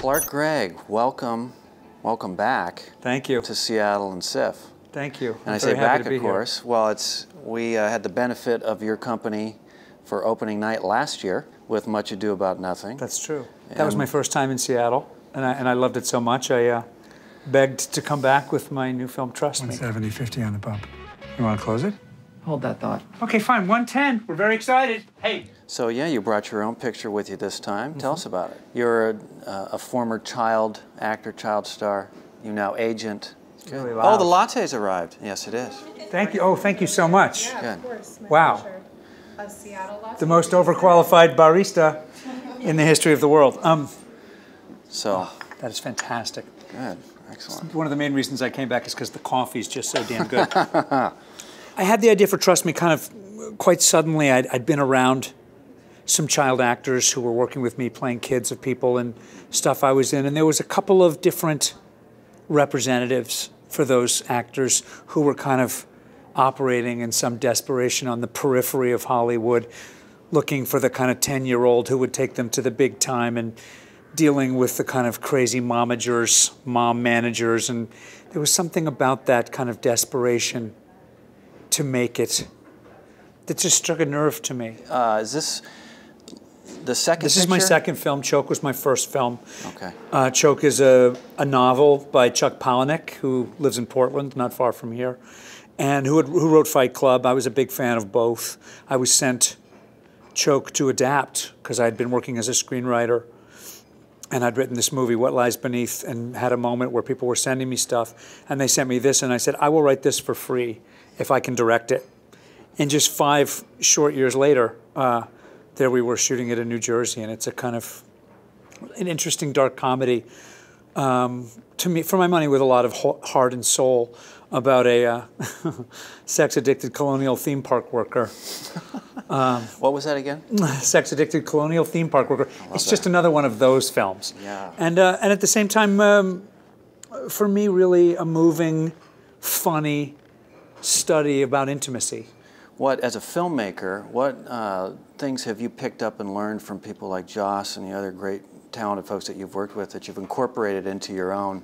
Clark Gregg, welcome back. Thank you. To Seattle and SIFF. Thank you. And I say back, of course. Well, we had the benefit of your company for opening night last year with Much Ado About Nothing. That's true. That was my first time in Seattle, and I loved it so much. I begged to come back with my new film, Trust Me. 170.50 on the bump. You want to close it? Hold that thought. Okay, fine. 110. We're very excited. Hey. So yeah, you brought your own picture with you this time. Tell us about it. You're a former child actor, child star. You now agent. It's really loud. Oh, the latte's arrived. Yes, it is. Thank you. Oh, thank you so much. Yeah, of course. Wow. A Seattle latte. The most overqualified barista in the history of the world. That is fantastic. Good. Excellent. One of the main reasons I came back is because the coffee's just so damn good. I had the idea for Trust Me kind of quite suddenly. I'd been around some child actors who were working with me, playing kids of people and stuff I was in, and there was a couple of different representatives for those actors who were kind of operating in some desperation on the periphery of Hollywood, looking for the kind of 10-year-old who would take them to the big time and dealing with the kind of crazy momagers, mom managers, and there was something about that kind of desperation to make it that just struck a nerve to me. Is this the second This picture? is my second film. Choke was my first film. Okay. Choke is a novel by Chuck Palahniuk, who lives in Portland, not far from here, and who wrote Fight Club. I was a big fan of both. I was sent Choke to adapt because I had been working as a screenwriter, and I'd written this movie, What Lies Beneath, and had a moment where people were sending me stuff, and they sent me this, and I said, I will write this for free if I can direct it. And just 5 short years later, there we were shooting it in New Jersey, and it's a kind of an interesting dark comedy, to me, for my money, with a lot of heart and soul, about a sex-addicted colonial theme park worker. What was that again? Sex-addicted colonial theme park worker. It's just another one of those films. Yeah. And at the same time, for me, really a moving, funny study about intimacy. As a filmmaker, what things have you picked up and learned from people like Joss and the other great talented folks that you've worked with that you've incorporated into your own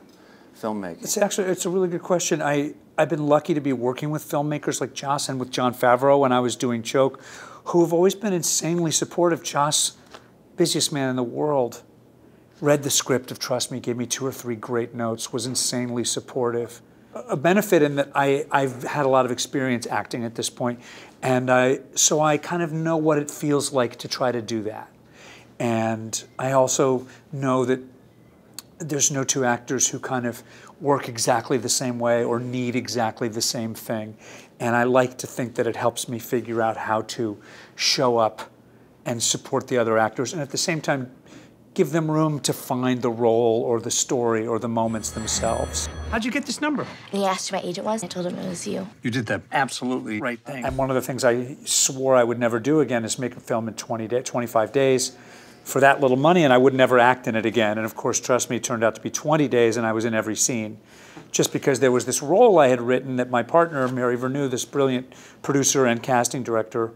filmmaking? It's a really good question. I've been lucky to be working with filmmakers like Joss and with Jon Favreau when I was doing Choke, who have always been insanely supportive. Joss, busiest man in the world, read the script of Trust Me, gave me 2 or 3 great notes, was insanely supportive. A benefit in that I've had a lot of experience acting at this point, and so I kind of know what it feels like to try to do that. And I also know that there's no 2 actors who kind of work exactly the same way or need exactly the same thing. And I like to think that it helps me figure out how to show up and support the other actors, and at the same time give them room to find the role or the story or the moments themselves. How'd you get this number? He asked who my agent was. I told him it was you. You did the absolutely right thing. And one of the things I swore I would never do again is make a film in 25 days for that little money, and I would never act in it again. And of course, Trust Me turned out to be 20 days, and I was in every scene. Just because there was this role I had written that my partner, Mary Vernew, this brilliant producer and casting director,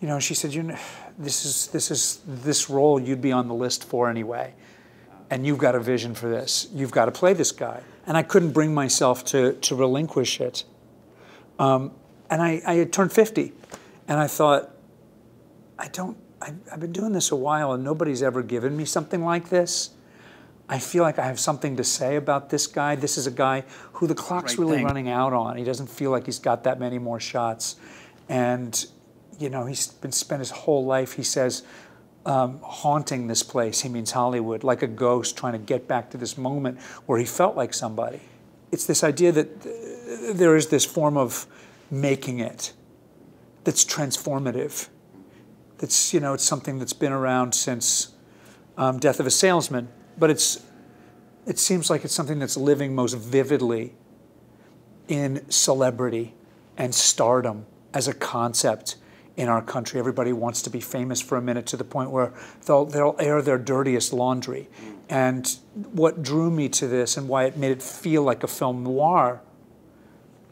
you know, she said, this role you'd be on the list for anyway, and you've got a vision for this. You've got to play this guy. And I couldn't bring myself to relinquish it. And I had turned 50, and I thought, I've been doing this a while, and nobody's ever given me something like this. I feel like I have something to say about this guy. This is a guy who the clock's really running out on. He doesn't feel like he's got that many more shots. And you know, he's been spent his whole life, he says, haunting this place. He means Hollywood, like a ghost trying to get back to this moment where he felt like somebody. It's this idea that there is this form of making it that's transformative. That's, you know, it's something that's been around since Death of a Salesman, but it seems like it's something that's living most vividly in celebrity and stardom as a concept in our country. Everybody wants to be famous for a minute, to the point where they'll air their dirtiest laundry. And what drew me to this and why it made it feel like a film noir,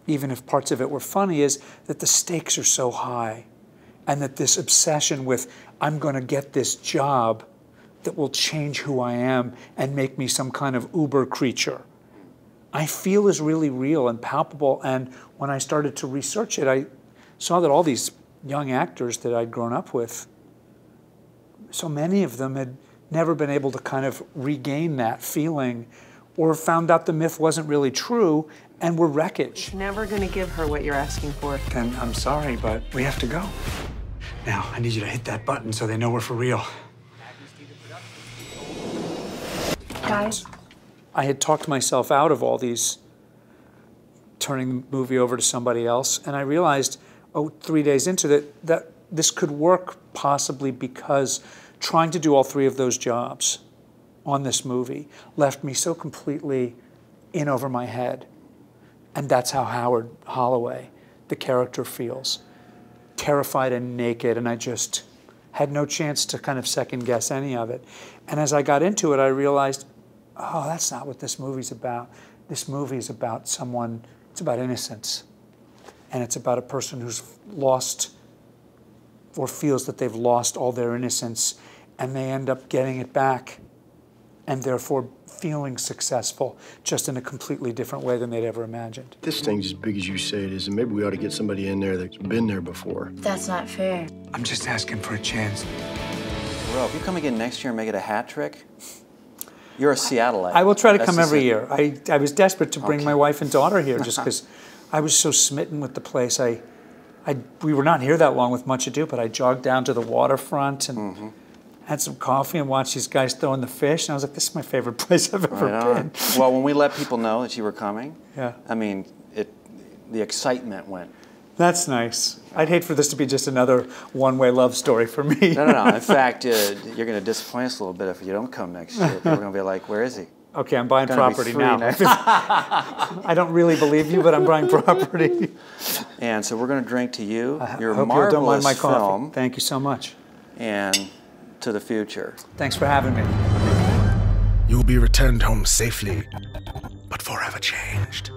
even if parts of it were funny, is that the stakes are so high, and that this obsession with, I'm going to get this job that will change who I am and make me some kind of uber creature, I feel is really real and palpable. And when I started to research it, I saw that all these young actors that I'd grown up with, so many of them had never been able to kind of regain that feeling, or found out the myth wasn't really true and were wreckage. Never gonna give her what you're asking for. Then I'm sorry, but we have to go. Now, I need you to hit that button so they know we're for real. Guys, I had talked myself out of all these, turning the movie over to somebody else, and I realized, 3 days into it, that this could work possibly because trying to do all 3 of those jobs on this movie left me so completely in over my head. And that's how Howard Holloway, the character, feels. Terrified and naked, and I just had no chance to kind of second guess any of it. And as I got into it, I realized, oh, that's not what this movie's about. This movie is about someone, it's about innocence. And it's about a person who's lost or feels that they've lost all their innocence, and they end up getting it back and therefore feeling successful, just in a completely different way than they'd ever imagined. This thing's as big as you say it is, and maybe we ought to get somebody in there that's been there before. that's not fair. I'm just asking for a chance. Well, if you come again next year and make it a hat trick, you're a Seattleite. I will try to That's come the every same. year. I was desperate to bring Okay. my wife and daughter here just because I was so smitten with the place. We were not here that long with Much Ado, but I jogged down to the waterfront and had some coffee and watched these guys throwing the fish. And I was like, this is my favorite place I've ever Right on. been. Well, when we let people know that you were coming, Yeah. I mean, the excitement went. That's nice. I'd hate for this to be just another one-way love story for me. No. In fact, you're going to disappoint us a little bit if you don't come next year. People are going to be like, where is he? Okay, I'm buying Gonna be property 3 now. next- I don't really believe you, but I'm buying property. And so we're going to drink to you, your I hope you marvelous don't mind my coffee. film, Thank you so much. and to the future. Thanks for having me. You will be returned home safely, but forever changed.